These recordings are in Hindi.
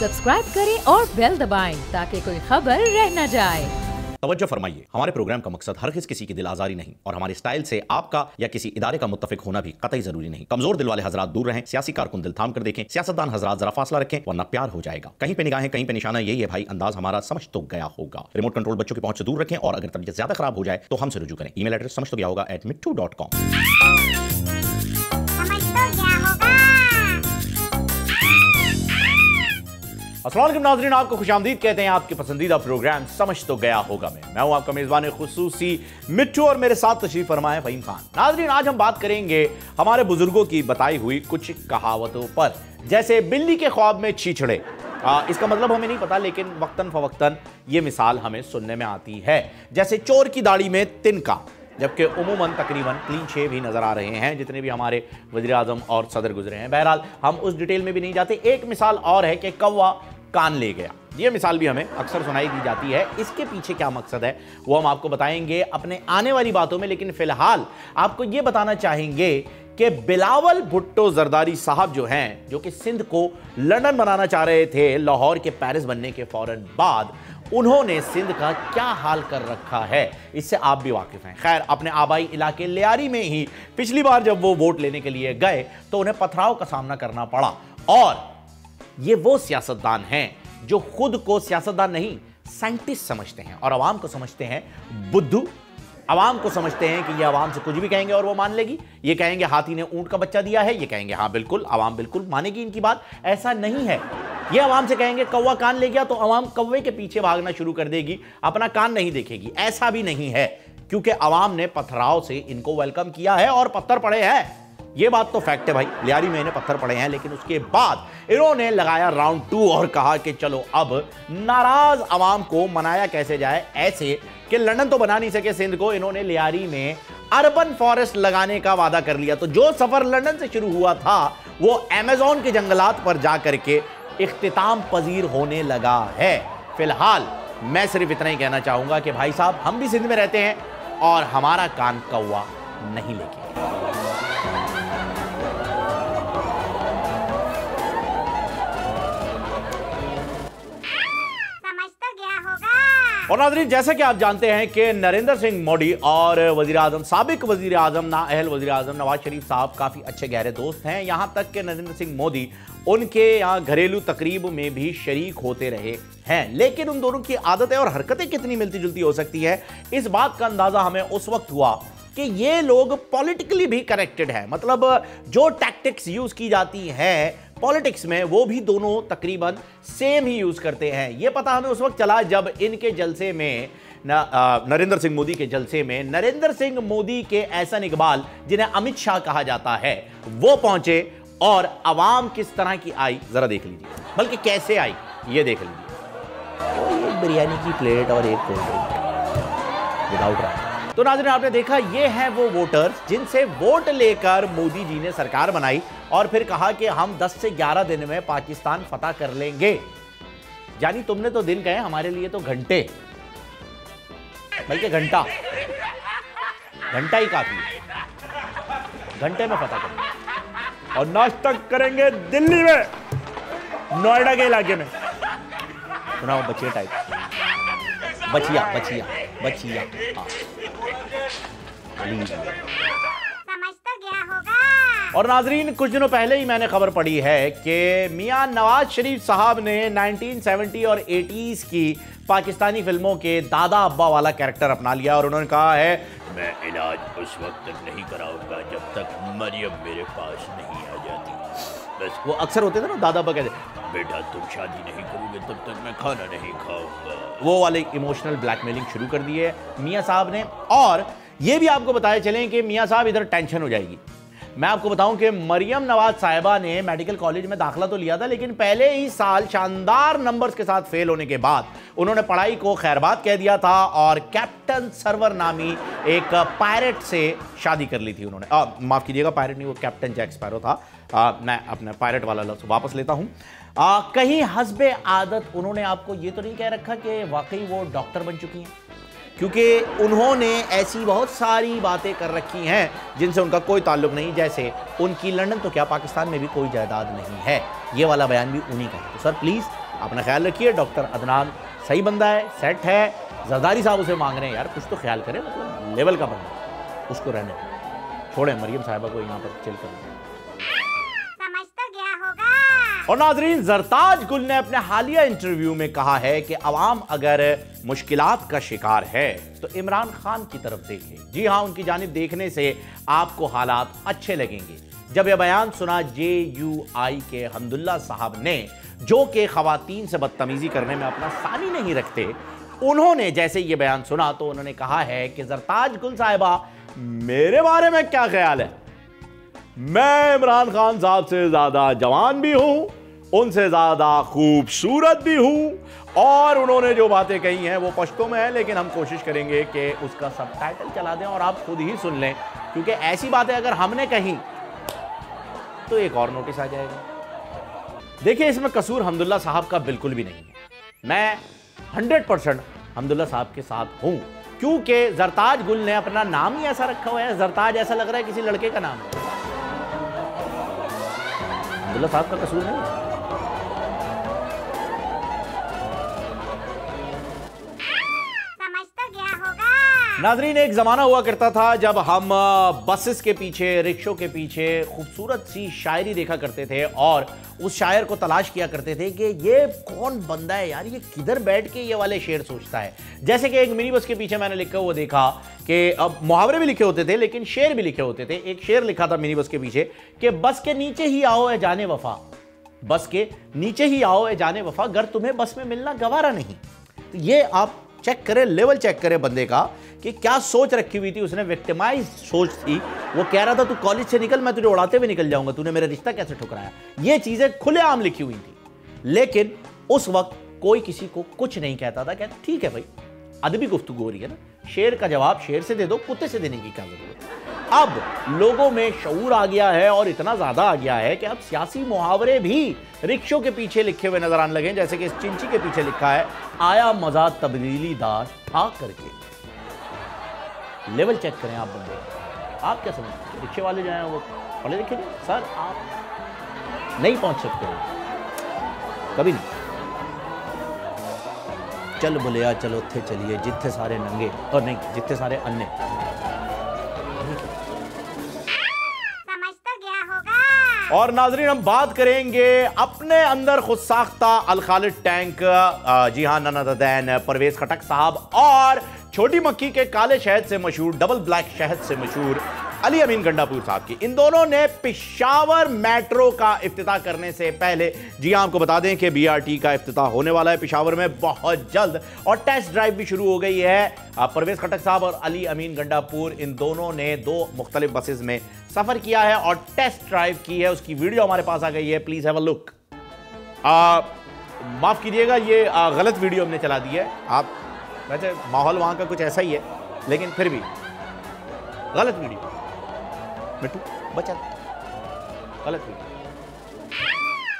सब्सक्राइब करें और बेल दबाएं ताकि कोई खबर रह न जाए। तवज्जो फरमाइए, हमारे प्रोग्राम का मकसद हरगिज़ किसी की दिल आजारी नहीं और हमारे स्टाइल से आपका या किसी इदारे का मुत्तफिक होना भी कतई जरूरी नहीं। कमजोर दिल वाले हजरात दूर रहें, सियासी कारकुन दिल थाम कर देखें, सियासतदान हजरात जरा फासला रखें वरना प्यार हो जाएगा। कहीं पे निगाहें कहीं पे निशाना, यही है भाई अंदाज हमारा, समझ तो गया होगा। रिमोट कंट्रोल बच्चों की पहुंच से दूर रखें और अगर तबीयत ज्यादा खराब हो जाए तो हमसे रुजू करें। ईमेल एड्रेस समझ तो गया होगा @mittu.com। अस्सलाम वालेकुम नाज़रीन, आपको खुशामदीद कहते हैं आपके पसंदीदा प्रोग्राम समझ तो गया होगा में। मैं हूं आपका मेज़बान खुसूसी मिट्टू और मेरे साथ तशरीफ फरमा है फ़हीम खान। नाज़रीन, आज हम बात करेंगे हमारे बुजुर्गों की बताई हुई कुछ कहावतों पर, जैसे बिल्ली के ख्वाब में छीछड़े। इसका मतलब हमें नहीं पता, लेकिन वक्तन फवक्तन ये मिसाल हमें सुनने में आती है। जैसे चोर की दाढ़ी में तिनका, जबकि उमूमन तकरीबन क्लीन शेव ही नजर आ रहे हैं जितने भी हमारे वज़ीर आज़म और सदर गुजरे हैं। बहरहाल हम उस डिटेल में भी नहीं जाते। एक मिसाल और है कि कौवा कान ले गया। ये मिसाल भी हमें अक्सर सुनाई दी जाती है। इसके पीछे क्या मकसद है वो हम आपको बताएंगे अपने आने वाली बातों में, लेकिन फिलहाल आपको ये बताना चाहेंगे कि बिलावल भुट्टो जरदारी साहब जो हैं, जो कि सिंध को लंदन बनाना चाह रहे थे लाहौर के पेरिस बनने के फौरन बाद, उन्होंने सिंध का क्या हाल कर रखा है इससे आप भी वाकिफ हैं। खैर, अपने आबाई इलाके लियारी में ही पिछली बार जब वो वोट लेने के लिए गए तो उन्हें पथराव का सामना करना पड़ा। और ये वो सियासतदान हैं जो खुद को सियासतदान नहीं साइंटिस्ट समझते हैं और आवाम को समझते हैं बुद्धू। आवाम को समझते हैं कि ये आवाम से कुछ भी कहेंगे और वो मान लेगी। ये कहेंगे हाथी ने ऊंट का बच्चा दिया है, ये कहेंगे हाँ बिल्कुल, आवाम बिल्कुल मानेगी इनकी बात। ऐसा नहीं है। ये आवाम से कहेंगे कौवा कान ले गया तो आवाम कौवे के पीछे भागना शुरू कर देगी, अपना कान नहीं देखेगी। ऐसा भी नहीं है, क्योंकि आवाम ने पथराव से इनको वेलकम किया है और पत्थर पड़े हैं। ये बात तो फैक्ट है भाई, लियारी में इन्हें पत्थर पड़े हैं। लेकिन उसके बाद इन्होंने लगाया राउंड 2 और कहा कि चलो अब नाराज आवाम को मनाया कैसे जाए, ऐसे कि लंदन तो बना नहीं सके सिंध को, इन्होंने लियारी में अर्बन फॉरेस्ट लगाने का वादा कर लिया। तो जो सफर लंदन से शुरू हुआ था वो अमेज़न के जंगलात पर जाकर के इख्तिताम पजीर होने लगा है। फिलहाल मैं सिर्फ इतना ही कहना चाहूंगा कि भाई साहब, हम भी सिंध में रहते हैं और हमारा कान कौवा नहीं लेके। और नाज़रीन, जैसा कि आप जानते हैं कि नरेंद्र सिंह मोदी और वज़ीर आज़म, साबिक वज़ीर आज़म, नाअहल वज़ीर आज़म नवाज शरीफ साहब काफ़ी अच्छे गहरे दोस्त हैं। यहाँ तक कि नरेंद्र सिंह मोदी उनके यहाँ घरेलू तकरीब में भी शरीक होते रहे हैं। लेकिन उन दोनों की आदतें और हरकतें कितनी मिलती जुलती हो सकती है, इस बात का अंदाज़ा हमें उस वक्त हुआ कि ये लोग पॉलिटिकली भी कनेक्टेड है। मतलब जो टैक्टिक्स यूज़ की जाती हैं पॉलिटिक्स में, वो भी दोनों तकरीबन सेम ही यूज करते हैं। ये पता हमें उस वक्त चला जब इनके जलसे में, नरेंद्र सिंह मोदी के जलसे में, नरेंद्र सिंह मोदी के एहसन इकबाल, जिन्हें अमित शाह कहा जाता है, वो पहुंचे। और आवाम किस तरह की आई जरा देख लीजिए, बल्कि कैसे आई ये देख लीजिए। एक बिरयानी की प्लेट और एक कोल्ड ड्रिंक विदाउट राइस। तो नाज़रीन, आपने देखा, ये हैं वो वोटर्स जिनसे वोट लेकर मोदी जी ने सरकार बनाई और फिर कहा कि हम 10 से 11 दिन में पाकिस्तान फतह कर लेंगे। यानी तुमने तो दिन कहे, हमारे लिए तो घंटे, बल्कि घंटा ही काफी है। घंटे में फतह करेंगे और नाश्ता करेंगे दिल्ली में, नोएडा के इलाके में। सुना वो बचिया टाइप, बचिया हाँ। समझ तो गया होगा। और नाजरीन, कुछ दिनों पहले ही मैंने खबर पड़ी है कि मियां नवाज शरीफ साहब ने 1970 और 80s की पाकिस्तानी फिल्मों के दादा अब्बा वाला कैरेक्टर अपना लिया और उन्होंने कहा है, मैं इलाज उस वक्त तक नहीं कराऊंगा जब तक मरियम मेरे पास नहीं आ जाती। बस वो अक्सर होते थे ना दादा अब्बा कहते, बेटा तुम शादी नहीं करोगे तब तक मैं खाना नहीं खाऊंगा। वो वाले इमोशनल ब्लैकमेलिंग शुरू कर दी है मियां साहब ने। और ये भी आपको बताया चलें कि मियां साहब इधर टेंशन हो जाएगी। मैं आपको बताऊं कि मरियम नवाज साहिबा ने मेडिकल कॉलेज में दाखिला तो लिया था, लेकिन पहले ही साल शानदार नंबर्स के साथ फेल होने के बाद उन्होंने पढ़ाई को खैरबाद कह दिया था और कैप्टन सरवर नामी एक पायरेट से शादी कर ली थी उन्होंने। माफ़ कीजिएगा, पायरेट नहीं, वो कैप्टन जैक स्पैरो था। मैं अपना पायरेट वाला लफ्ज़ वापस लेता हूँ। कहीं हस्बे आदत उन्होंने आपको ये तो नहीं कह रखा कि वाकई वो डॉक्टर बन चुकी हैं, क्योंकि उन्होंने ऐसी बहुत सारी बातें कर रखी हैं जिनसे उनका कोई ताल्लुक नहीं। जैसे उनकी लंदन तो क्या पाकिस्तान में भी कोई जायदाद नहीं है, ये वाला बयान भी उन्हीं का है। तो सर प्लीज़ अपना ख्याल रखिए। डॉक्टर अदनान सही बंदा है, सेट है। जरदारी साहब उसे मांग रहे हैं, यार कुछ तो ख्याल करें, मतलब लेवल का बंदा, उसको रहने छोड़े। मरियम साहिबा को यहाँ पर चिल करें। समझ तो गया होगा। और नाजरीन, जरताज गुल ने अपने हालिया इंटरव्यू में कहा है कि अवाम अगर मुश्किलात का शिकार है तो इमरान खान की तरफ देखे। जी हां, उनकी जानिब देखने से आपको हालात अच्छे लगेंगे। जब यह बयान सुना JUI के हम्दुल्ला साहब ने, जो कि खवातीन से बदतमीजी करने में अपना सानी नहीं रखते, उन्होंने जैसे ये बयान सुना तो उन्होंने कहा है कि जरताज गुल साहिबा, मेरे बारे में क्या ख्याल है? मैं इमरान खान साहब से ज्यादा जवान भी हूं, उनसे ज्यादा खूबसूरत भी हूं, और उन्होंने जो बातें कही हैं वो पश्तो में है, लेकिन हम कोशिश करेंगे कि उसका सबटाइटल चला दें और आप खुद ही सुन लें, क्योंकि ऐसी बातें अगर हमने कही तो एक और नोटिस आ जाएगा। देखिए, इसमें कसूर हम्दुल्ला साहब का बिल्कुल भी नहीं है। मैं 100% हम्दुल्ला साहब के साथ हूं, क्योंकि जरताज गुल ने अपना नाम ही ऐसा रखा हुआ है। जरताज ऐसा लग रहा है किसी लड़के का नाम है। हम्दुल्ला साहब का कसूर नहीं है। नाजरीन, एक ज़माना हुआ करता था जब हम बसेस के पीछे, रिक्शों के पीछे खूबसूरत सी शायरी देखा करते थे और उस शायर को तलाश किया करते थे कि ये कौन बंदा है यार, ये किधर बैठ के ये वाले शेर सोचता है। जैसे कि एक मिनी बस के पीछे मैंने लिखा हुआ देखा कि अब मुहावरे भी लिखे होते थे लेकिन शेर भी लिखे होते थे। एक शेर लिखा था मिनी बस के पीछे कि बस के नीचे ही आओ ए जाने वफा, बस के नीचे ही आओ ए जाने वफा, अगर तुम्हें बस में मिलना गवारा नहीं। तो ये आप चेक करें, लेवल चेक करें बंदे का कि क्या सोच रखी हुई थी उसने। विक्टिमाइज सोच थी। वो कह रहा था तू कॉलेज से निकल, मैं तुझे उड़ाते हुए निकल जाऊंगा, तूने मेरा रिश्ता कैसे ठुकराया। ये चीजें खुलेआम लिखी हुई थी, लेकिन उस वक्त कोई किसी को कुछ नहीं कहता था। कहता ठीक है भाई, अदबी गुफ्तगू हो रही है ना, शेर का जवाब शेर से दे दो, कुत्ते से देने की क्या जरूरत है। अब लोगों में शऊर आ गया है और इतना ज्यादा आ गया है कि अब सियासी मुहावरे भी रिक्शों के पीछे लिखे हुए नजर आने लगे। जैसे कि इस चिंची के पीछे लिखा है, आया मजा तब्दीली दार ठा करके। लेवल चेक करें आप बंदे, आप क्या समझते हैं? रिक्शे वाले जो हैं वो पढ़े लिखे नहीं? सर आप नहीं पहुंच सकते हो, कभी नहीं। चल बोलिया चलो थे चलिए, जिथे सारे नंगे, और नहीं जिथे सारे अन्ने। समझ तो गया होगा। और नाजरीन, हम बात करेंगे अपने अंदर खुद साख्ता अल खालिद टैंक, जी हाँ, नन अदर देन परवेज खटक साहब, और छोटी मक्की के काले शहद से मशहूर, डबल ब्लैक शहद से मशहूर अली अमीन गंडापुर साहब की। इन दोनों ने पेशावर मेट्रो का इफ्तिताह करने से पहले, जी हाँ, आपको बता दें कि BRT का इफ्तिताह होने वाला है पेशावर में बहुत जल्द, और टेस्ट ड्राइव भी शुरू हो गई है। परवेज खटक साहब और अली अमीन गंडापुर, इन दोनों ने 2 मुख्तलिफ बसेस में सफर किया है और टेस्ट ड्राइव की है। उसकी वीडियो हमारे पास आ गई है, प्लीज हैव अ लुक। माफ कीजिएगा, ये गलत वीडियो हमने चला दी है। आप वैसे माहौल वहां का कुछ ऐसा ही है, लेकिन फिर भी गलत वीडियो। मिट्टू बचा, गलत वीडियो।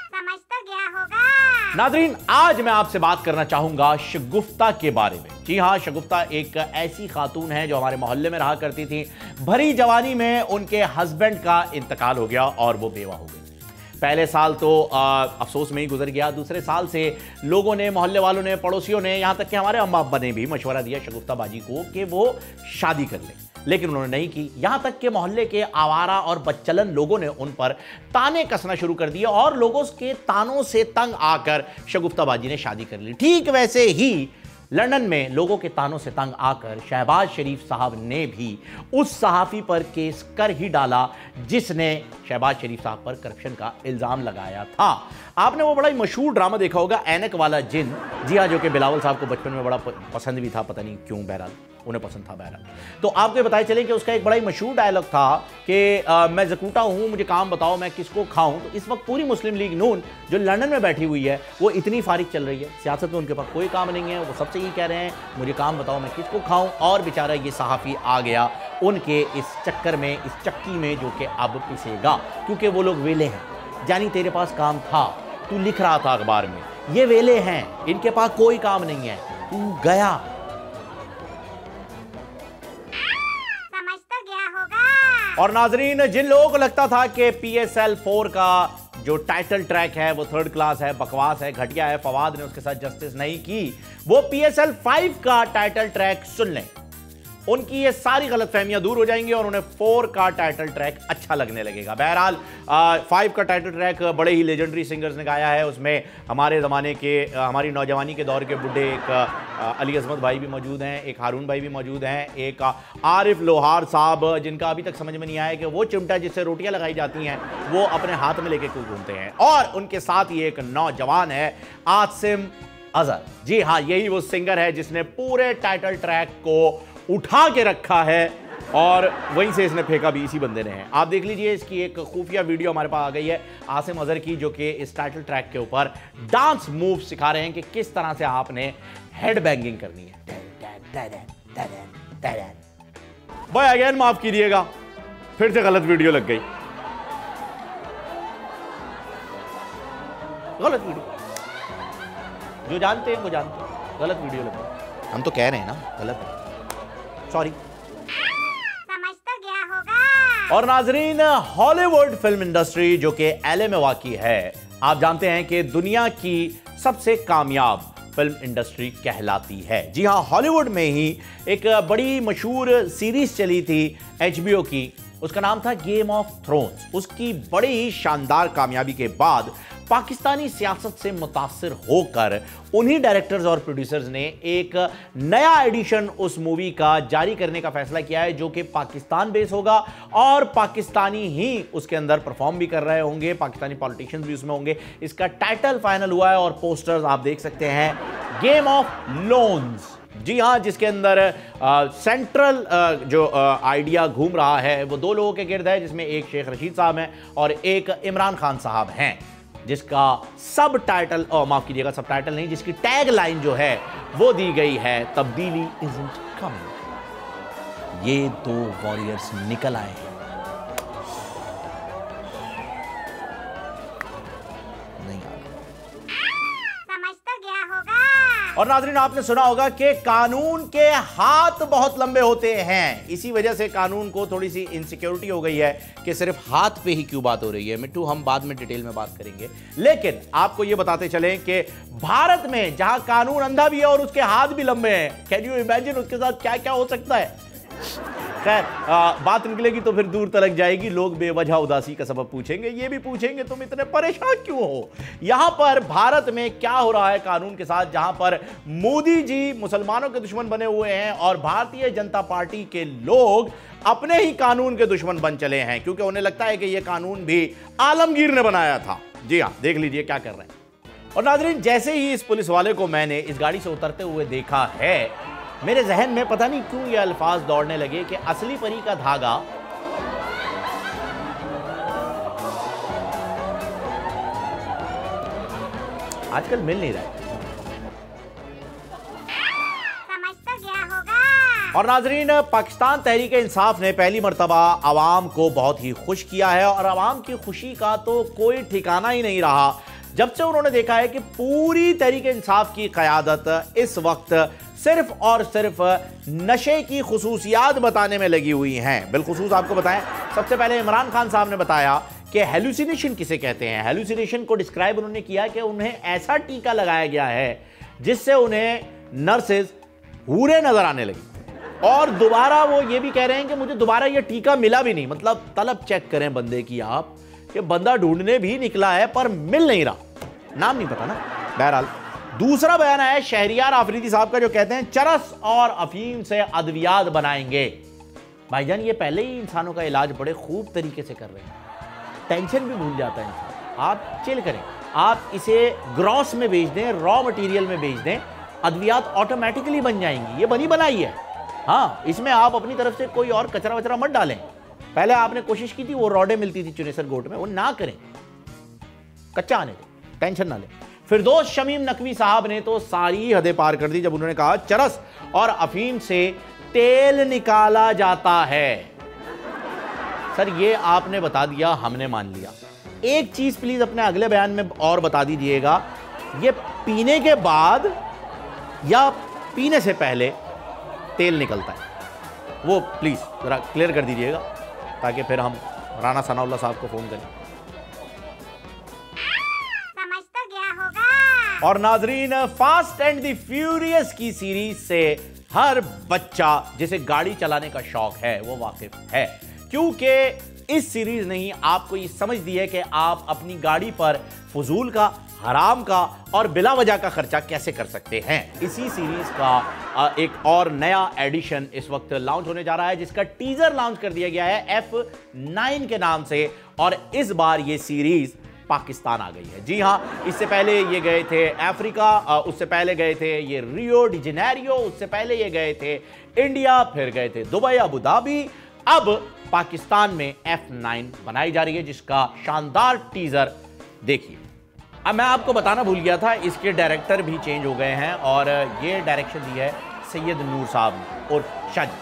समझ तो गया होगा। नादरीन, आज मैं आपसे बात करना चाहूंगा शगुफ्ता के बारे में। जी हां, शगुफ्ता एक ऐसी खातून है जो हमारे मोहल्ले में रहा करती थी। भरी जवानी में उनके हस्बैंड का इंतकाल हो गया और वो बेवा हो गई। पहले साल तो अफसोस में ही गुजर गया। दूसरे साल से लोगों ने, मोहल्ले वालों ने, पड़ोसियों ने, यहां तक कि हमारे अम्मा अब्बा ने भी मशवरा दिया शगुफ्ता बाजी को कि वो शादी कर ले, लेकिन उन्होंने नहीं की। यहां तक कि मोहल्ले के आवारा और बच्चलन लोगों ने उन पर ताने कसना शुरू कर दिए और लोगों के तानों से तंग आकर शगुफ्ता बाजी ने शादी कर ली। ठीक वैसे ही लंदन में लोगों के तानों से तंग आकर शहबाज शरीफ साहब ने भी उस सहाफ़ी पर केस कर ही डाला जिसने शहबाज शरीफ साहब पर करप्शन का इल्ज़ाम लगाया था। आपने वो बड़ा ही मशहूर ड्रामा देखा होगा, ऐनक वाला जिन। जी हाँ, जो कि बिलावल साहब को बचपन में बड़ा पसंद भी था, पता नहीं क्यों, बहरहाल उन्हें पसंद था। बहरहाल तो आपको ये बताया चले कि उसका एक बड़ा ही मशहूर डायलॉग था कि मैं ज़कूटा हूँ, मुझे काम बताओ मैं किसको खाऊं। तो इस वक्त पूरी मुस्लिम लीग नून जो लंदन में बैठी हुई है वो इतनी फारिग चल रही है, सियासत में उनके पास कोई काम नहीं है। वो सबसे ये कह रहे हैं मुझे काम बताओ मैं किसको खाऊं, और बेचारा ये सहाफ़ी आ गया उनके इस चक्कर में, इस चक्की में जो कि अब पिसेगा, क्योंकि वो लोग वेले हैं। जानी तेरे पास काम था, तू लिख रहा था अखबार में, ये वेले हैं, इनके पास कोई काम नहीं है, तू गया। और नाजरीन, जिन लोगों को लगता था कि PSL 4 का जो टाइटल ट्रैक है वो थर्ड क्लास है, बकवास है, घटिया है, फवाद ने उसके साथ जस्टिस नहीं की। वो PSL 5 का टाइटल ट्रैक सुन लें, उनकी ये सारी गलतफहमियां दूर हो जाएंगी और उन्हें 4 का टाइटल ट्रैक अच्छा लगने लगेगा। बहरहाल 5 का टाइटल ट्रैक बड़े ही लेजेंडरी सिंगर्स ने गाया है। उसमें हमारे ज़माने के, हमारी नौजवानी के दौर के बुढ़े एक अली अजमत भाई भी मौजूद हैं, एक हारून भाई भी मौजूद हैं, एक आरिफ लोहार साहब, जिनका अभी तक समझ में नहीं आया कि वो चिमटा जिससे रोटियां लगाई जाती हैं वो अपने हाथ में लेके क्यों घूमते हैं। और उनके साथ ही एक नौजवान है आसिम अजहर। जी हाँ, यही वो सिंगर है जिसने पूरे टाइटल ट्रैक को उठा के रखा है और वहीं से इसने फेंका भी इसी बंदे ने है। आप देख लीजिए, इसकी एक खुफिया वीडियो हमारे पास आ गई है आसिम अजहर की, जो कि इस टाइटल ट्रैक के ऊपर डांस मूव सिखा रहे हैं कि किस तरह से आपने हेड बैंगिंग करनी है। भाई अगेन माफ कीजिएगा, फिर से गलत वीडियो लग गई, गलत वीडियो। जो जानते हैं वो जानते हैं, गलत वीडियो लग गई। हम तो कह रहे हैं ना गलत है, सॉरी। समझ तो गया होगा। और नाजरीन, हॉलीवुड फिल्म इंडस्ट्री जो कि LA में वाक़ई है, आप जानते हैं कि दुनिया की सबसे कामयाब फिल्म इंडस्ट्री कहलाती है। जी हां, हॉलीवुड में ही एक बड़ी मशहूर सीरीज चली थी HBO की, उसका नाम था गेम ऑफ थ्रोन्स। उसकी बड़ी ही शानदार कामयाबी के बाद पाकिस्तानी सियासत से मुतासिर होकर उन्हीं डायरेक्टर्स और प्रोड्यूसर्स ने एक नया एडिशन उस मूवी का जारी करने का फैसला किया है, जो कि पाकिस्तान बेस होगा और पाकिस्तानी ही उसके अंदर परफॉर्म भी कर रहे होंगे, पाकिस्तानी पॉलिटिशियंस भी उसमें होंगे। इसका टाइटल फाइनल हुआ है और पोस्टर्स आप देख सकते हैं, गेम ऑफ लोन्स। जी हाँ, जिसके अंदर सेंट्रल जो आइडिया घूम रहा है वो 2 लोगों के गिर्द है, जिसमें एक शेख रशीद साहब हैं और एक इमरान खान साहब हैं, जिसका सब टाइटल, माफ कीजिएगा सब टाइटल नहीं, जिसकी टैग लाइन जो है वो दी गई है, तब्दीली इज़न्ट कमिंग। ये 2 वॉरियर्स निकल आए हैं। नहीं आ रहा। समझ तो गया होगा। और नाज़रीन, आपने सुना होगा कि कानून के हाथ बहुत लंबे होते हैं, इसी वजह से कानून को थोड़ी सी इनसिक्योरिटी हो गई है कि सिर्फ हाथ पे ही क्यों बात हो रही है। मिट्टू, हम बाद में डिटेल में बात करेंगे, लेकिन आपको यह बताते चलें कि भारत में जहां कानून अंधा भी है और उसके हाथ भी लंबे हैं, कैन यू इमेजिन उसके साथ क्या क्या हो सकता है। खैर, बात निकलेगी तो फिर दूर तलक जाएगी, लोग बेवजह उदासी का सबब पूछेंगे, ये भी पूछेंगे तुम इतने परेशान क्यों हो। यहां पर भारत में क्या हो रहा है कानून के साथ, जहां पर मोदी जी मुसलमानों के दुश्मन बने हुए हैं और भारतीय जनता पार्टी के लोग अपने ही कानून के दुश्मन बन चले हैं, क्योंकि उन्हें लगता है कि यह कानून भी आलमगीर ने बनाया था। जी हां, देख लीजिए क्या कर रहे हैं। और नाज़रीन, जैसे ही इस पुलिस वाले को मैंने इस गाड़ी से उतरते हुए देखा है, मेरे जहन में पता नहीं क्यों ये अल्फाज दौड़ने लगे कि असली परी का धागा आजकल मिल नहीं रहा है। समझ तो गया होगा। और नाजरीन, पाकिस्तान तहरीक इंसाफ ने पहली मर्तबा आवाम को बहुत ही खुश किया है और आवाम की खुशी का तो कोई ठिकाना ही नहीं रहा जब से उन्होंने देखा है कि पूरी तहरीक इंसाफ की क़यादत इस वक्त सिर्फ और सिर्फ नशे की खुसूसियात बताने में लगी हुई हैं। बिलखुसूस आपको बताएं, सबसे पहले इमरान खान साहब ने बताया कि हेलुसिनेशन किसे कहते हैं। हेलुसिनेशन को डिस्क्राइब उन्होंने किया कि उन्हें ऐसा टीका लगाया गया है जिससे उन्हें नर्सेज हूरे नजर आने लगी, और दोबारा वो ये भी कह रहे हैं कि मुझे दोबारा ये टीका मिला भी नहीं। मतलब तलब चेक करें बंदे की आप, कि बंदा ढूंढने भी निकला है पर मिल नहीं रहा, नाम नहीं पता ना। बहरहाल, दूसरा बयान है शहरियार आफरीदी साहब का, जो कहते हैं चरस और अफीम से अद्वियात बनाएंगे। भाईजान, ये पहले ही इंसानों का इलाज बड़े खूब तरीके से कर रहे हैं, टेंशन भी भूल जाता है इंसान। आप चिल करें, आप इसे ग्रॉस में बेच दें, रॉ मटेरियल में बेच दें, अद्वियात ऑटोमेटिकली बन जाएंगी। ये बनी बनाई है। हाँ, इसमें आप अपनी तरफ से कोई और कचरा वचरा मत डालें। पहले आपने कोशिश की थी, वो रॉडें मिलती थी चुनेसर गोट में, वो ना करें, कच्चा आने दें, टेंशन ना लें। फिरदौस शमीम नकवी साहब ने तो सारी हदें पार कर दी जब उन्होंने कहा चरस और अफीम से तेल निकाला जाता है। सर, ये आपने बता दिया, हमने मान लिया। एक चीज प्लीज अपने अगले बयान में और बता दीजिएगा, ये पीने के बाद या पीने से पहले तेल निकलता है, वो प्लीज जरा क्लियर कर दीजिएगा, ताकि फिर हम राना सनाउल्लाह साहब को फोन करें। और नाजरीन, फास्ट एंड द फ्यूरियस की सीरीज से हर बच्चा जिसे गाड़ी चलाने का शौक है वो वाकिफ है, क्योंकि इस सीरीज ने ही आपको ये समझ दी है कि आप अपनी गाड़ी पर फजूल का, हराम का और बिला वजह का खर्चा कैसे कर सकते हैं। इसी सीरीज का एक और नया एडिशन इस वक्त लॉन्च होने जा रहा है, जिसका टीजर लॉन्च कर दिया गया है F9 के नाम से। और इस बार ये सीरीज पाकिस्तान आ गई है। जी हां, इससे पहले ये गए थे अफ्रीका, उससे पहले गए थे ये रियो डी जेनेरियो, उससे पहले ये गए थे इंडिया, फिर गए थे दुबई, अबू धाबी। अब पाकिस्तान में F9 बनाई जा रही है, जिसका शानदार टीजर देखिए। अब मैं आपको बताना भूल गया था, इसके डायरेक्टर भी चेंज हो गए हैं और ये डायरेक्शन दी है सैयद नूर साहब ने और शाजी।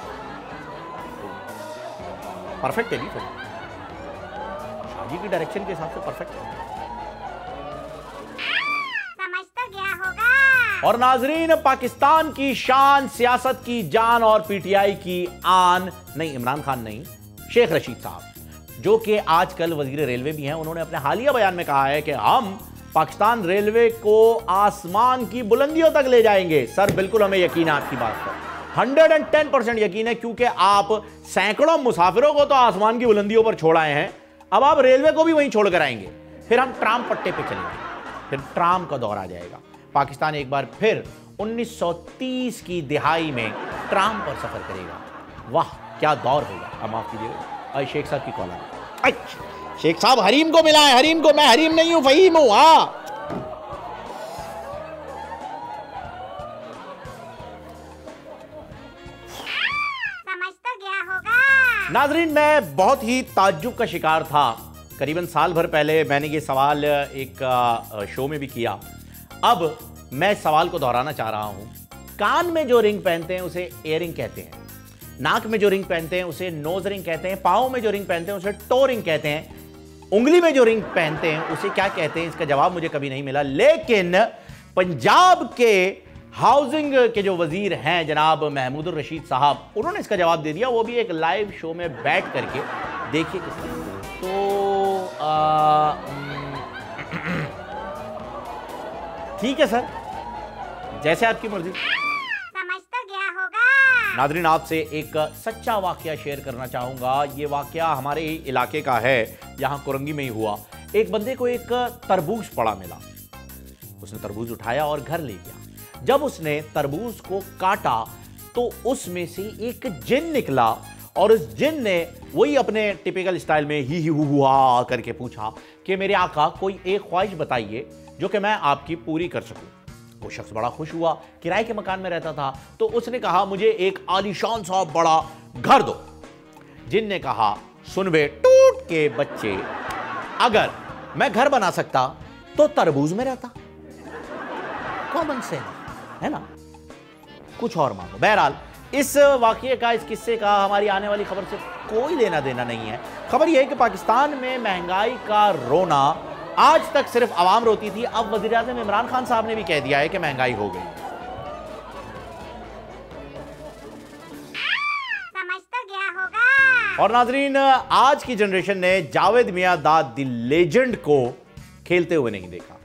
परफेक्ट है नहीं फिल्म, शाजी की डायरेक्शन के हिसाब से परफेक्ट है। समझ तो गया होगा। और नाजरीन, पाकिस्तान की शान, सियासत की जान और पीटीआई की आन नहीं, इमरान खान नहीं, शेख रशीद साहब, जो कि आजकल वजीर रेलवे भी हैं, उन्होंने अपने हालिया बयान में कहा है कि हम पाकिस्तान रेलवे को आसमान की बुलंदियों तक ले जाएंगे। सर, बिल्कुल हमें यकीन है आपकी बात पर, 110% यकीन है, क्योंकि आप सैकड़ों मुसाफिरों को तो आसमान की बुलंदियों पर छोड़ आए हैं, अब आप रेलवे को भी वहीं छोड़ कर आएंगे। फिर हम ट्राम पट्टे पे चलेंगे, फिर ट्राम का दौर आ जाएगा। पाकिस्तान एक बार फिर 1930 की दिहाई में ट्राम पर सफर करेगा। वाह, क्या दौर होगा। अब माफ कीजिएगा, शेख साहब की कॉल आ गई। शेख साहब, हरीम को मिला है, हरीम को। मैं हरीम नहीं हूं, फहीम हूं। समझ तो गया होगा। नाजरीन, मैं बहुत ही ताज्जुब का शिकार था। करीबन साल भर पहले मैंने ये सवाल एक शो में भी किया। अब मैं सवाल को दोहराना चाह रहा हूं। कान में जो रिंग पहनते हैं उसे इयरिंग कहते हैं, नाक में जो रिंग पहनते हैं उसे नोज रिंग कहते हैं, पाँव में जो रिंग पहनते हैं उसे टो रिंग कहते हैं, उंगली में जो रिंग पहनते हैं उसे क्या कहते हैं, इसका जवाब मुझे कभी नहीं मिला। लेकिन पंजाब के हाउसिंग के जो वजीर हैं जनाब महमूदुर रशीद साहब, उन्होंने इसका जवाब दे दिया, वो भी एक लाइव शो में बैठ करके। देखिए किसने तो ठीक है सर, जैसे आपकी मर्जी। समझ तो गया होगा। नादरीन, आपसे एक सच्चा वाकया शेयर करना चाहूंगा। ये वाकया हमारे ही इलाके का है, यहाँ कुरंगी में ही हुआ। एक बंदे को एक तरबूज पड़ा मिला, उसने तरबूज उठाया और घर ले गया। जब उसने तरबूज को काटा तो उसमें से एक जिन निकला और उस जिन ने वही अपने टिपिकल स्टाइल में ही हुआ करके पूछा कि मेरे आका, कोई एक ख्वाहिश बताइए जो कि मैं आपकी पूरी कर सकूं। वो शख्स बड़ा खुश हुआ, किराए के मकान में रहता था, तो उसने कहा मुझे एक आलीशान सा बड़ा घर दो। जिन ने कहा, सुन बे टूट के बच्चे, अगर मैं घर बना सकता तो तरबूज में रहता। कॉमन सेंस है ना, कुछ और मांगो। बहरहाल, इस वाकये का, इस किस्से का हमारी आने वाली खबर से कोई लेना देना नहीं है। खबर यह है कि पाकिस्तान में महंगाई का रोना आज तक सिर्फ आवाम रोती थी, अब वज़ीर-ए-आज़म इमरान खान साहब ने भी कह दिया है कि महंगाई हो गई। समझ तो गया होगा। और नाजरीन, आज की जनरेशन ने जावेद मियांदाद द लेजेंड को खेलते हुए नहीं देखा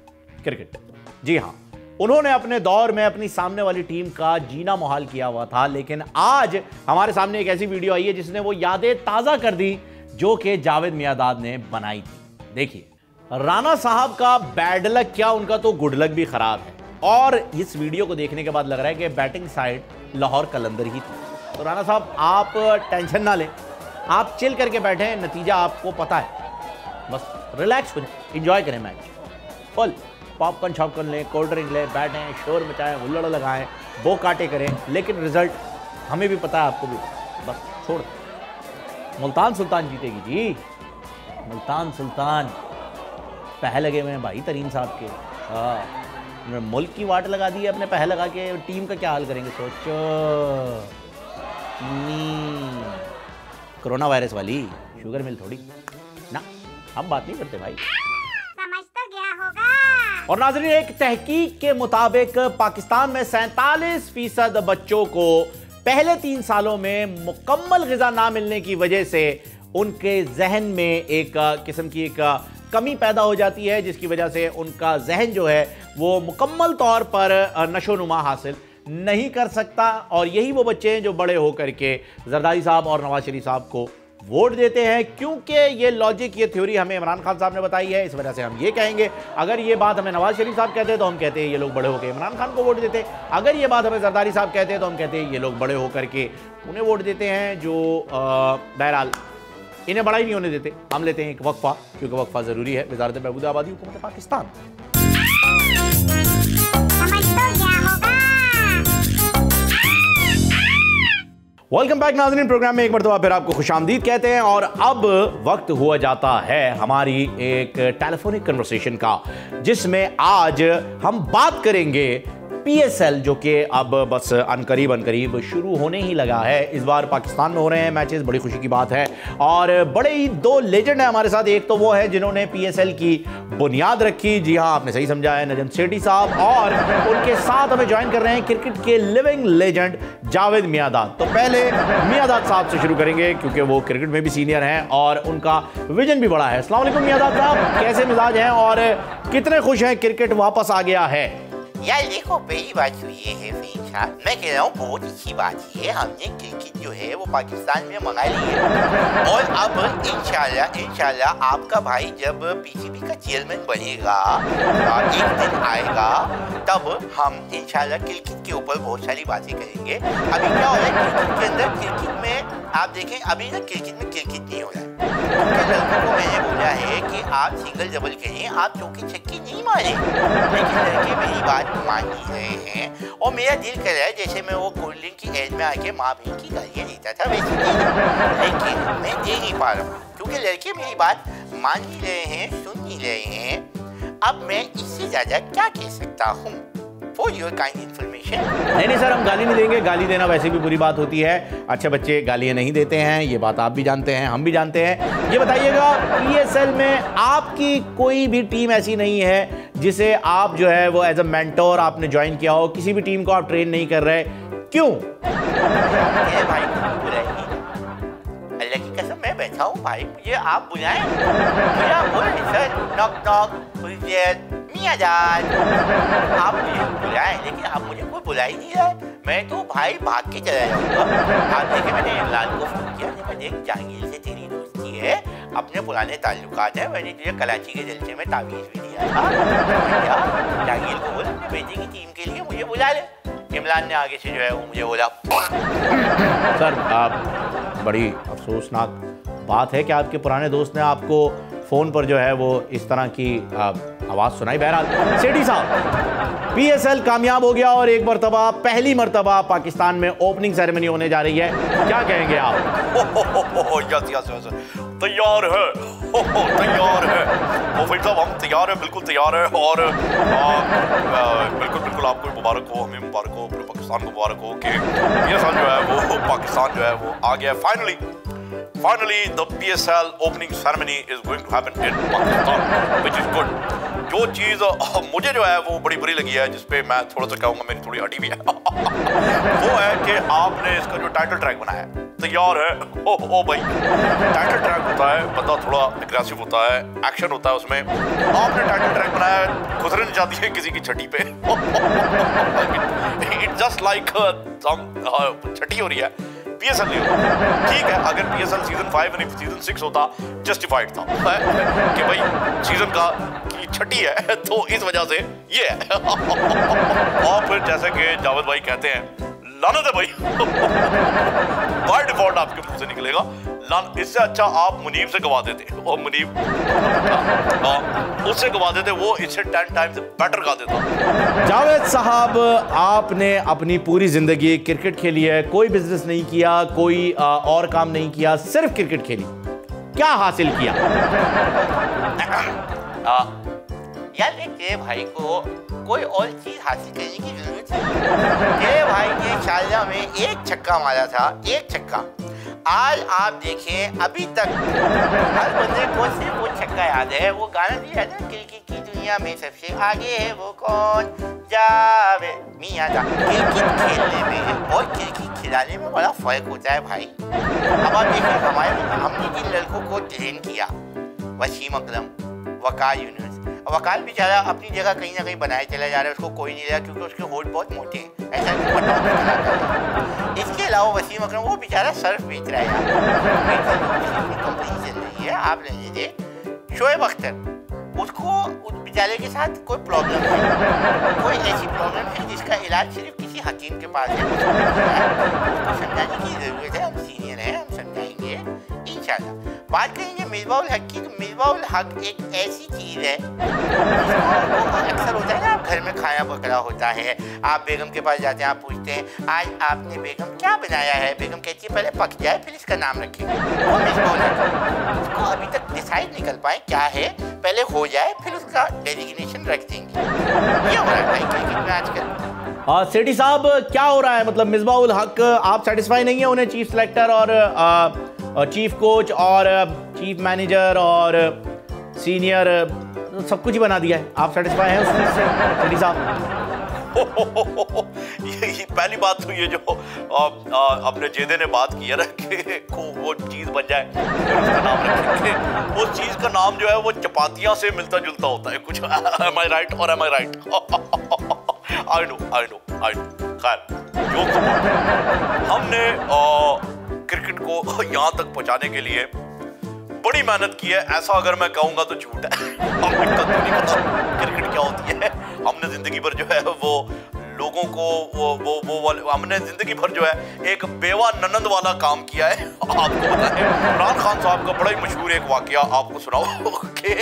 क्रिकेट। जी हां, उन्होंने अपने दौर में अपनी सामने वाली टीम का जीना मुहाल किया हुआ था, लेकिन आज हमारे सामने एक ऐसी वीडियो आई है जिसने वो यादें ताजा कर दी जो कि जावेद मियांदाद ने बनाई थी। देखिए, राणा साहब का बैड लक क्या, उनका तो गुड लक भी खराब है। और इस वीडियो को देखने के बाद लग रहा है कि बैटिंग साइड लाहौर कलंदर ही थी। तो राणा साहब, आप टेंशन ना लें, आप चिल करके बैठे, नतीजा आपको पता है, बस रिलैक्स हो जाए, इंजॉय करें मैच। फुल पॉपकॉर्न शॉपकॉर्न लें, कोल्ड ड्रिंक लें, बैठें, शोर मचाएं, हुल्लड़ लगाएं, बो काटे करें, लेकिन रिजल्ट हमें भी पता है, आपको भी पता है, बस छोड़ दें। मुल्तान सुल्तान जीतेगी जी, मुल्तान सुल्तान। पह लगे हुए हैं भाई तरीन साहब के। हाँ, मुल्क की वाट लगा दी है अपने पह लगा के, टीम का क्या हाल करेंगे सोचो। कोरोना वायरस वाली शुगर मिल थोड़ी ना, हम बात नहीं करते भाई। समझ तो गया होगा। और नाज़रीन, एक तहकीक के मुताबिक पाकिस्तान में 47% बच्चों को पहले 3 सालों में मुकम्मल ग़िज़ा ना मिलने की वजह से उनके जहन में एक किस्म की एक कमी पैदा हो जाती है, जिसकी वजह से उनका जहन जो है वो मुकम्मल तौर पर नशोनुमा हासिल नहीं कर सकता। और यही वो बच्चे हैं जो बड़े होकर के जरदारी साहब और नवाज शरीफ साहब को वोट देते हैं, क्योंकि ये लॉजिक, ये थ्योरी हमें इमरान खान साहब ने बताई है। इस वजह से हम ये कहेंगे, अगर ये बात हमें नवाज शरीफ साहब कहते हैं तो हम कहते हैं ये लोग बड़े होकर इमरान खान को वोट देते हैं। अगर ये बात हमें जरदारी साहब कहते हैं तो हम कहते हैं ये लोग बड़े होकर के उन्हें वोट देते हैं जो बहरहाल इन्हें बड़ा ही नहीं होने देते। हम लेते हैं एक वक्फा, क्योंकि वक्फा ज़रूरी है। वज़ारत बहबूद आबादी, हुकूमत पाकिस्तान। वेलकम बैक नाज़रीन, प्रोग्राम में एक मरतबा फिर आपको खुशामदीद कहते हैं। और अब वक्त हुआ जाता है हमारी एक टेलीफोनिक कन्वर्सेशन का, जिसमें आज हम बात करेंगे PSL, जो कि अब बस अनकरीब शुरू होने ही लगा है। इस बार पाकिस्तान में हो रहे हैं मैचेस, बड़ी खुशी की बात है। और बड़े ही दो लेजेंड हैं हमारे साथ। एक तो वो है जिन्होंने PSL की बुनियाद रखी, जी हाँ आपने सही समझा है, नजम सेठी साहब। और उनके साथ हमें ज्वाइन कर रहे हैं क्रिकेट के लिविंग लेजेंड जावेद मियांदाद। तो पहले मियांदाद साहब से शुरू करेंगे, क्योंकि वो क्रिकेट में भी सीनियर हैं और उनका विजन भी बड़ा है। अस्सलाम वालेकुम मियांदाद साहब, कैसे मिजाज हैं और कितने खुश हैं क्रिकेट वापस आ गया है? यार देखो, पहली बात तो ये है फहीम साहब, मैं कह रहा हूँ बहुत अच्छी बात है, हमने क्रिकेट जो है वो पाकिस्तान में मंगा ली है। और अब इंशाल्लाह आपका भाई जब PCB का चेयरमैन बनेगा, एक दिन आएगा, तब हम इंशाल्लाह क्रिकेट के ऊपर बहुत सारी बातें करेंगे। अभी क्या हो रहा है क्रिकेट के अंदर, क्रिकेट में आप देखें अभी ना क्रिकेट में क्रिकेट नहीं हो रहा है। लड़कों को मैंने बोला है कि आप सिंगल डबल करें, आप चौकी छक्की नहीं मारे, लेकिन लड़के मेरी बात मान ही रहे हैं। और मेरा दिल कर रहा है जैसे मैं वो कोल्ड ड्रिंक की एज में आके माँ बहन की गालियाँ देता था वैसे, लेकिन मैं दे नहीं पा रहा हूँ, क्योंकि लड़के मेरी बात मान ही रहे हैं, सुन ही रहे हैं। अब मैं इससे ज्यादा क्या कह सकता हूँ? For your kind information. नहीं सर, हम गाली नहीं देंगे, गाली देना वैसे भी बुरी बात होती है। अच्छे बच्चे गालियाँ नहीं देते हैं, ये बात आप भी जानते हैं, हम भी जानते हैं। ये बताइएगा, PSL में आपकी कोई भी टीम ऐसी नहीं है जिसे आप जो है वो एज अ मेंटोर आपने ज्वाइन किया हो? किसी भी टीम को आप ट्रेन नहीं कर रहे, क्यों? भाई अल्लाह की कसम मैं बैठा हूँ भाई, मुझे आप बुलाएं, मुझे आप बोले सर नॉक नॉक मियांदाद, आप मुझे बुलाएं, लेकिन आप मुझे कोई बुला ही नहीं रहा है। मैं तो भाई भाग के चला जाऊँगा। आप देखिए, मैंने इमरान को फोन किया, मैंने देख जहांगीर से तेरी दोस्ती है, अपने पुराने ताल्लुकात है, मैंने तुझे कराची के जलसे में तावीज़ भी दिया था। जहांगीर को बोला अपने बेटे की टीम के लिए मुझे बुला ले। इमरान ने आगे से जो है वो मुझे बोला। सर आप बड़ी अफसोसनाक बात है कि आपके पुराने दोस्त ने आपको फ़ोन पर जो है वो इस तरह की आवाज़ सुनाई। बहरहाल सेठी साहब, PSL कामयाब हो गया और एक मरतबा, पहली मरतबा पाकिस्तान में ओपनिंग सेरेमनी होने जा रही है, क्या कहेंगे आप? यस तैयार है, तैयार है फहीम साहब, हम तैयार है, बिल्कुल तैयार है। और बिल्कुल आपको मुबारक हो, हमें मुबारक हो, पूरे पाकिस्तान को मुबारक हो कि PSL जो है वो पाकिस्तान जो है वो आ गया है। Finally, the PSL opening ceremony is going to happen in Pakistan, which is good. जो चीज़ मुझे जो है वो बड़ी बुरी लगी है, जिसपे मैं थोड़ा सा कहूँगा मेरी थोड़ी हटी भी है वो है कि आपने इसका जो टाइटल ट्रैक बनाया है, तैयार है। ओ भाई, टाइटल ट्रैक होता है, बंदा थोड़ा एग्रेसिव होता है, एक्शन होता है उसमें। आपने टाइटल ट्रैक बनाया है, गुजर नहीं जाती है किसी की छठी पे। इट्स जस्ट लाइक छठी हो रही है, PSL नहीं होता। ठीक है, अगर PSL सीजन 5 यानी सीजन 6 होता, जस्टिफाइड था कि भाई सीजन का की छठी है, तो इस वजह से ये है। और फिर जैसे कि जावेद भाई कहते हैं, लानत है भाई बाय डिफॉल्ट आपके मुंह से निकलेगा, इससे अच्छा आप मुनीब से गवा देते, और मुनीब उससे गवा देते, वो इससे 10 टाइम्स बेटर गा देता। जावेद साहब, आपने अपनी पूरी जिंदगी क्रिकेट खेली है, कोई बिजनेस नहीं किया, कोई और काम नहीं किया, सिर्फ क्रिकेट खेली, क्या हासिल किया? यार तेरे भाई को कोई और चीज हासिल करने की जरूरत नहीं। तेरे भाई ने शारजा में एक छक्का मारा था, एक छक्का। आज आप देखें, अभी तक हर बंदे को सिर्फ वो छक्का याद है। वो गाना दिया है ना, क्रिकेट की दुनिया में सबसे आगे है वो कौन, जावेद मियांदाद। क्रिकेट खेलने में और क्रिकेट खिलाने में बड़ा फर्क होता है भाई। अब आप देखिए, हमने जिन लड़कों को ट्रेन किया, वसीम अकरम, वकार यूनुस। वकार बेचारा अपनी जगह कहीं ना कहीं बनाए चला जा रहा है, उसको कोई नहीं रहा क्योंकि उसके होठ बहुत मोटे हैं, ऐसा बताओ। इसके अलावा वसीम अकरम वो बेचारा सर्फ बेच रहा है यार, कंपनी चल रही है, आप ले लीजिए। शोएब अख्तर, उसको उस बेचारे के साथ कोई प्रॉब्लम है, कोई ऐसी प्रॉब्लम है जिसका इलाज सिर्फ किसी हकीम के पास है, उसको समझाने की जरूरत है। हम सीनियर हैं, हम समझाएंगे इंशाल्लाह। बात करेंगे मिसबाहुल हक की, तो मिसबाहुल हक एक ऐसी चीज़ है जिसको अक्सर होता है ना, आप घर में खाना पकड़ा होता है, आप बेगम के पास जाते हैं, आप पूछते हैं आज आपने बेगम क्या बनाया है, बेगम कहती है पहले पक जाए फिर इसका नाम रखेंगे। वो मिसबाहुल हक, उसको अभी तक डिसाइड निकल पाए क्या है, पहले हो जाए फिर उसका डेजिग्नेशन रख देंगे। ये हो रहा है भाई क्रिकेट में आजकल। सेठी साहब क्या हो रहा है, मतलब मिसबाहुल हक आप सेटिस्फाई नहीं है उन्हें चीफ सेलेक्टर और चीफ कोच और चीफ मैनेजर और सीनियर सब कुछ ही बना दिया है, आप सेटिस्फाई हैं उस चीज़ से सेठी साहब? ये पहली बात तो ये जो अपने जेदे ने बात की है ना कि वो चीज़ बन जाए फिर उसका नाम रखेंगे, उस चीज़ का नाम जो है वो चपातियाँ से मिलता जुलता होता है कुछ। Am I right or am I right? I know। खैर जोक्स अपार्ट, हमने क्रिकेट को यहाँ तक पहुँचाने के लिए बड़ी मेहनत की है, ऐसा अगर मैं कहूँगा तो झूठ है। हमें कद नहीं पता क्रिकेट क्या होती है। हमने जिंदगी भर जो है वो लोगों को वो हमने जिंदगी भर जो है एक बेवा ननंद वाला काम किया है। आपको पता है इमरान खान साहब का बड़ा ही मशहूर एक वाकया आपको सुनाओ कि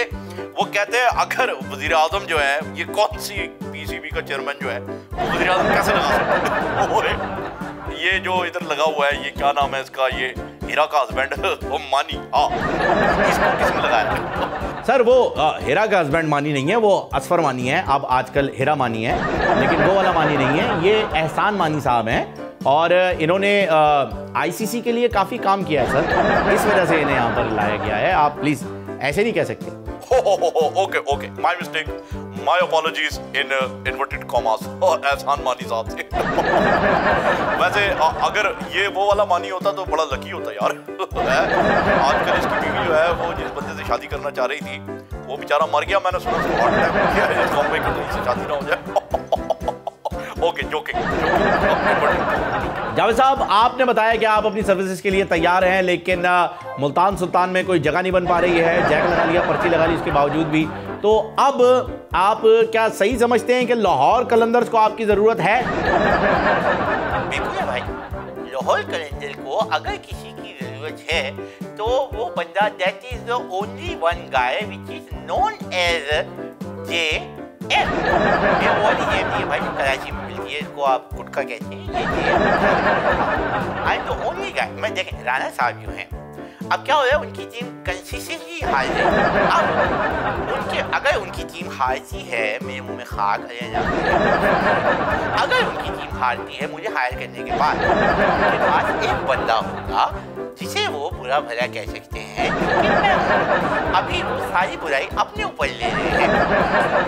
वो कहते हैं अगर वजीर आजम जो है, ये कौन सी पीसीबी का चेयरमैन जो है वजीर आजम कैसे लगा सकते हैं, ये जो इधर लगा हुआ है ये क्या नाम है इसका, ये हीरा का हस्बैंड मानी, हाँ इसको किसने लगाया? सर वो हीरा का हस्बैंड मानी नहीं है, वो असफर मानी है, अब आजकल हीरा मानी है, लेकिन वो वाला मानी नहीं है, ये एहसान मानी साहब हैं और इन्होंने आईसीसी के लिए काफ़ी काम किया है सर, इस वजह से इन्हें यहाँ पर लाया गया है। आप प्लीज़ ऐसे नहीं कह सकते। Okay my mistake, my apologies in inverted commas एहसान मानी साहब से। वैसे अगर ये वो वाला मानी होता तो बड़ा लकी होता यार। आजकल इसकी बीवी जो है वो जिस बंदे से शादी करना चाह रही थी वो बेचारा मर गया, मैंने सुना उसको हार्ट अटैक हो गया है, इसको मैं कहीं से शादी ना हो जाए। Okay joking. जावेद साहब आपने बताया कि आप अपनी सर्विसेज के लिए तैयार हैं, लेकिन मुल्तान सुल्तान में कोई जगह नहीं बन पा रही है, जैक लगा लिया, पर्ची लगा ली, उसके बावजूद भी, तो अब आप क्या सही समझते हैं कि लाहौर कलंदर्स को आपकी जरूरत है? बिल्कुल भाई, लाहौर कलंदर को अगर किसी की जरूरत है तो वो बंदा that is the only one guy which is known as JM। ये वो JM है भाई, कराची में मिलती है, इसको आप गुटखा कहते हैं, ये I am the only guy. मैं देखें राना साहब जो हैं, अब क्या हो रहा है उनकी टीम कंसिस्टेंटली हार रही है। अब उनके अगर उनकी टीम हारती है, मेरे मुंह में खाक आ जाए, अगर उनकी टीम हारती है मुझे हायर करने के बाद उनके पास एक बंदा होगा जिसे वो बुरा भला कह सकते हैं, क्योंकि मैं अभी वो सारी बुराई अपने ऊपर ले रहे हैं,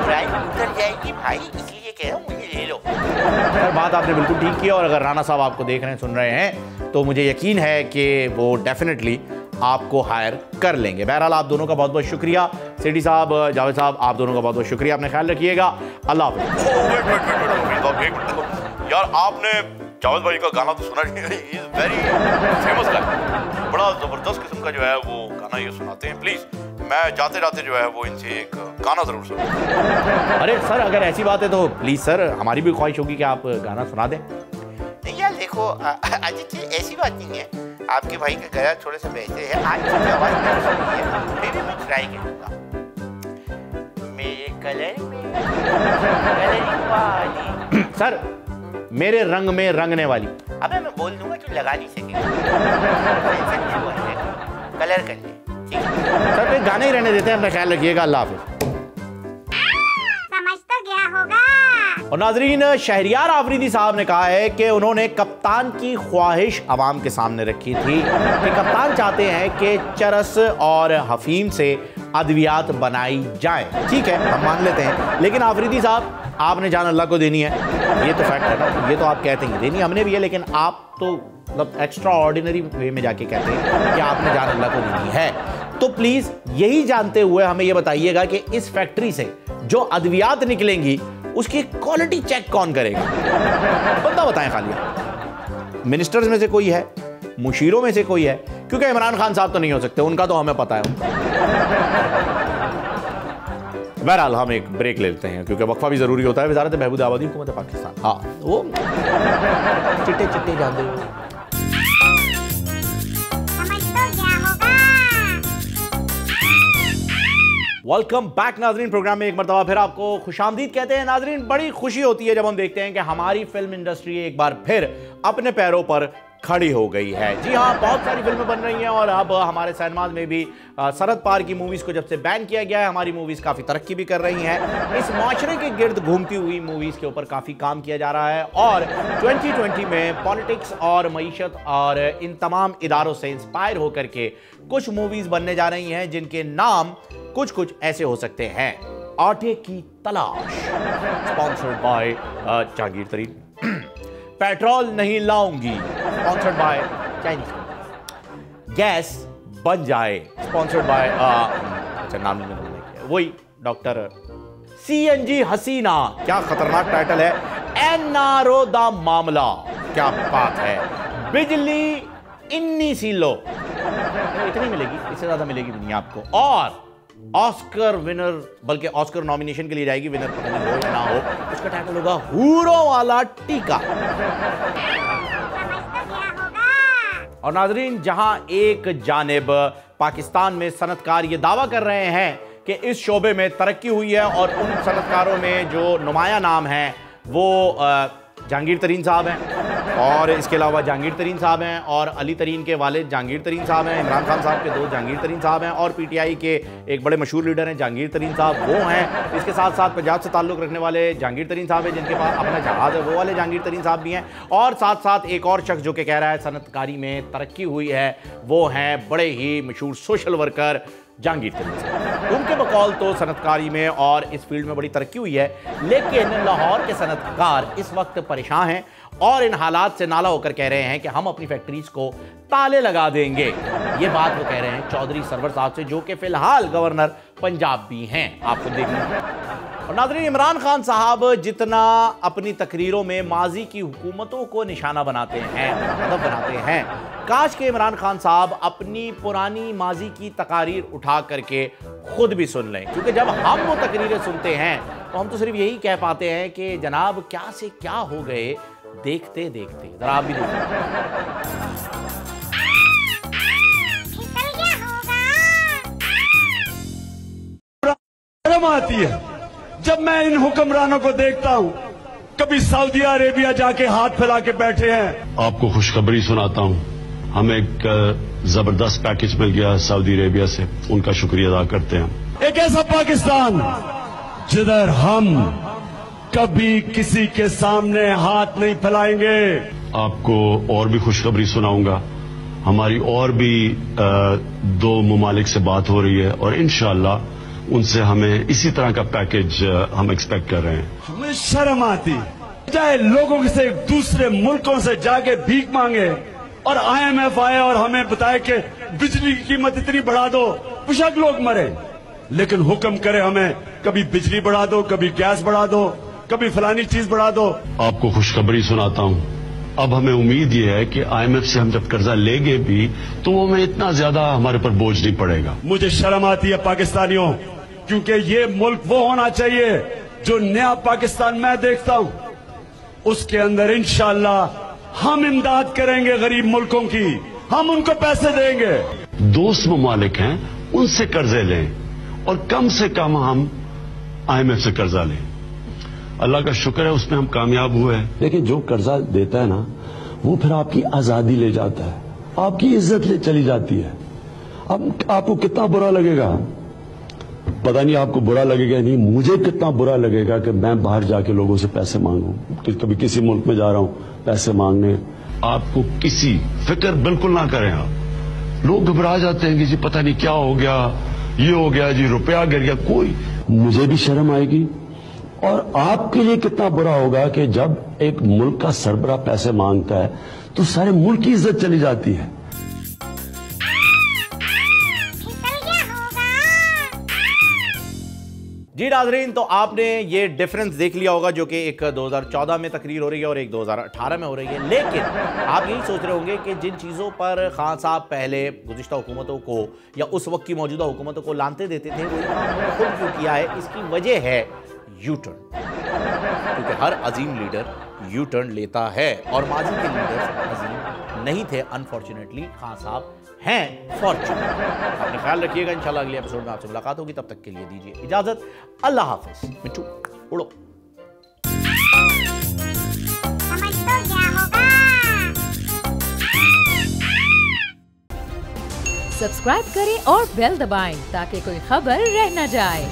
बुराई उतर जाएगी भाई, इसलिए कह रहा हूँ मुझे ले लो। सर बात आपने बिल्कुल ठीक की, और अगर राणा साहब आपको देख रहे हैं, सुन रहे हैं, तो मुझे यकीन है कि वो डेफिनेटली आपको हायर कर लेंगे। बहरहाल आप दोनों का बहुत बहुत शुक्रिया, सेठी साहब, जावेद साहब, आप दोनों का बहुत बहुत शुक्रिया, अपने ख्याल रखिएगा, अल्लाह हाफ़िज़। यार आपने जावेद भाई का गाना तो सुना नहीं, ही इज वेरी फेमस गाना, बड़ा जबरदस्त किस्म का जो है वो गाना ये सुनाते हैं। प्लीज मैं जाते जाते जो है वो इनसे एक गाना जरूर सुना। अरे सर अगर ऐसी बात है तो प्लीज सर हमारी भी ख्वाहिश होगी कि आप गाना सुना दें। नहीं यार देखो आदित्य ऐसी बात नहीं है, आपके भाई का गला थोड़ा सा बेहतर है, आज की आवाज नहीं सुनी है, फिर भी मैं ट्राई करूँगा। मेरे कलर में कलरिंग वाली सर मेरे रंग में रंगने वाली। अबे मैं बोल दूंगा तो लगा नहीं सकेगा, कलर कर ले ठीक है सर, फिर गाने ही रहने देते हैं, अपना ख्याल रखिएगा, अल्लाह हाफ़िज़। समझ तो गया होगा। और नाजरीन, शहरियार आफरीदी साहब ने कहा है कि उन्होंने कप्तान की ख्वाहिश आवाम के सामने रखी थी कि कप्तान चाहते हैं कि चरस और हफीम से अद्वियात बनाई जाए। ठीक है हम मान लेते हैं, लेकिन आफरीदी साहब आपने जान अल्लाह को देनी है, ये तो फैक्ट है ना, ये तो आप कहते हैं देनी हमने भी है, लेकिन आप तो मतलब एक्स्ट्रा ऑर्डिनरी वे में जाके कहते हैं कि आपने जान अल्लाह को देनी है। तो प्लीज यही जानते हुए हमें यह बताइएगा कि इस फैक्ट्री से जो अद्वियात निकलेंगी उसकी क्वालिटी चेक कौन करेगा? बंदा बताएं खाली। मिनिस्टर्स में से कोई है, मुशीरों में से कोई है? क्योंकि इमरान खान साहब तो नहीं हो सकते, उनका तो हमें पता है। बहरहाल हम एक ब्रेक ले लेते हैं क्योंकि वक्फा भी जरूरी होता है। वज़ारत बहबूद आबादी हुकूमत पाकिस्तान, हाँ वो चिट्टे चिट्टे जाते हैं। वेलकम बैक नाजरीन, प्रोग्राम में एक मरतबा फिर आपको खुशामदीद कहते हैं। नाजरीन, बड़ी खुशी होती है जब हम देखते हैं कि हमारी फिल्म इंडस्ट्री एक बार फिर अपने पैरों पर खड़ी हो गई है। जी हाँ, बहुत सारी फिल्में बन रही हैं और अब हमारे सिनेमाज में भी सरहद पार की मूवीज़ को जब से बैन किया गया है, हमारी मूवीज़ काफ़ी तरक्की भी कर रही हैं। इस माशरे के गिर्द घूमती हुई मूवीज़ के ऊपर काफ़ी काम किया जा रहा है और 2020 में पॉलिटिक्स और मईशत और इन तमाम इदारों से इंस्पायर होकर के कुछ मूवीज़ बनने जा रही हैं जिनके नाम कुछ कुछ ऐसे हो सकते हैं। आटे की तलाश, स्पॉन्सर्ड बाय जहांगीर तरीन। पेट्रोल नहीं लाऊंगी, स्पॉन्सर्ड बाय चाइनीज। गैस बन जाए, स्पॉन्सर्ड बाय अच्छा नाम नहीं मैंने किया, वही डॉक्टर CNG हसीना। क्या खतरनाक टाइटल है। NRO दा मामला, क्या बात है। बिजली इन्नी सी लो, इतनी मिलेगी, इससे ज्यादा मिलेगी भी नहीं आपको। और ऑस्कर विनर, बल्कि ऑस्कर नॉमिनेशन के लिए जाएगी, विनर पता नहीं हो या ना हो, उसका टाइटल होगा हूरों वाला टीका। और नाजरीन, जहां एक जानिब पाकिस्तान में सनतकार ये दावा कर रहे हैं कि इस शोबे में तरक्की हुई है और उन सनतकारों में जो नुमाया नाम है वो जहांगीर तरीन साहब हैं, और इसके अलावा जहांगीर तरीन साहब हैं और अली तरीन के वालिद जहांगीर तरीन साहब हैं, इमरान खान साहब के दोस्त जहांगीर तरीन साहब हैं, और PTI के एक बड़े मशहूर लीडर हैं जहांगीर तरीन साहब, वो हैं। इसके साथ साथ पंजाब से ताल्लुक़ रखने वाले जहांगीर तरीन साहब हैं, जिनके पास अपना जहाज़ है, वो वाले जहांगीर तरीन साहब भी हैं। और साथ साथ एक और शख्स जो कि कह रहा है सनतकारी में तरक्की हुई है, वो हैं बड़े ही मशहूर सोशल वर्कर जहांगीर तरीन साहब। उनके बकौल तो सनतकारी में और इस फील्ड में बड़ी तरक्की हुई है, लेकिन लाहौर के सनतकार इस वक्त परेशान हैं और इन हालात से नाला होकर कह रहे हैं कि हम अपनी फैक्ट्रीज को ताले लगा देंगे। ये बात वो कह रहे हैं चौधरी सरवर साहब से, जो कि फिलहाल गवर्नर पंजाब भी हैं। आपको देखना। और नाज़रीन, इमरान खान साहब जितना अपनी तकरीरों में माजी की हुकूमतों को निशाना बनाते हैं, हदफ बनाते हैं, काश के इमरान खान साहब अपनी पुरानी माजी की तकारीर उठा करके खुद भी सुन लें। क्योंकि जब हम वो तकरीरें सुनते हैं तो हम तो सिर्फ यही कह पाते हैं कि जनाब क्या से क्या हो गए देखते देखते। जरा आप भी देखिए। आती है जब मैं इन हुक्मरानों को देखता हूँ, कभी सऊदी अरेबिया जाके हाथ फैला के बैठे हैं। आपको खुशखबरी सुनाता हूँ, हमें एक जबरदस्त पैकेज मिल गया सऊदी अरेबिया से, उनका शुक्रिया अदा करते हैं। एक ऐसा पाकिस्तान जिधर हम कभी किसी के सामने हाथ नहीं फैलाएंगे। आपको और भी खुशखबरी सुनाऊंगा, हमारी और भी 2 ममालिक से बात हो रही है और इंशाअल्लाह उनसे हमें इसी तरह का पैकेज हम एक्सपेक्ट कर रहे हैं। हमें शर्म आती चाहे लोगों से दूसरे मुल्कों से जाके भीख मांगे और IMF आए और हमें बताए कि बिजली की कीमत इतनी बढ़ा दो, बेशक लोग मरे, लेकिन हुक्म करे हमें कभी बिजली बढ़ा दो, कभी गैस बढ़ा दो, कभी फलानी चीज बढ़ा दो। आपको खुशखबरी सुनाता हूँ, अब हमें उम्मीद ये है कि IMF से हम जब कर्जा लेंगे भी तो वो हमें इतना ज्यादा हमारे पर बोझ नहीं पड़ेगा। मुझे शर्म आती है पाकिस्तानियों, क्योंकि ये मुल्क वो होना चाहिए जो नया पाकिस्तान मैं देखता हूं, उसके अंदर इंशाअल्लाह हम इमदाद करेंगे गरीब मुल्कों की, हम उनको पैसे देंगे। दोस्त ममालिक हैं, उनसे कर्जे लें और कम से कम हम IMF से कर्जा लें। अल्लाह का शुक्र है उसमें हम कामयाब हुए हैं। देखिए, जो कर्जा देता है ना, वो फिर आपकी आजादी ले जाता है, आपकी इज्जत ले चली जाती है। अब आपको कितना बुरा लगेगा, पता नहीं आपको बुरा लगेगा नहीं, मुझे कितना बुरा लगेगा कि मैं बाहर जाके लोगों से पैसे मांगूं, कि कभी किसी मुल्क में जा रहा हूं पैसे मांगने। आपको किसी फिक्र बिल्कुल ना करें आप। लोग घबरा जाते हैं कि जी पता नहीं क्या हो गया, ये हो गया जी, रुपया गिर गया। कोई, मुझे भी शर्म आएगी और आपके लिए कितना बुरा होगा कि जब एक मुल्क का सरबराह पैसे मांगता है तो सारे मुल्क की इज्जत चली जाती है। जी नाज़रीन, तो आपने ये डिफरेंस देख लिया होगा जो कि एक 2014 में तकरीर हो रही है और एक 2018 में हो रही है। लेकिन आप यही सोच रहे होंगे कि जिन चीज़ों पर खान साहब पहले गुज़िश्ता हुकूमतों को या उस वक्त की मौजूदा हुकूमतों को लानते देते थे, वो खुद क्यों किया है? इसकी वजह है यू टर्न, क्योंकि हर अजीम लीडर यू टर्न लेता है और माजी के लीडर अजीम नहीं थे। अनफॉर्चुनेटली खान साहब हैं फॉर्चुनेट। अपना ख्याल रखिएगा, इंशाल्लाह अगले एपिसोड में आपसे मुलाकात होगी। तब तक के लिए दीजिए इजाजत। अल्लाह हाफिज। मिट्टू उड़ो। समझ तो क्या होगा। सब्सक्राइब करें और बेल दबाएं ताकि कोई खबर रह न जाए।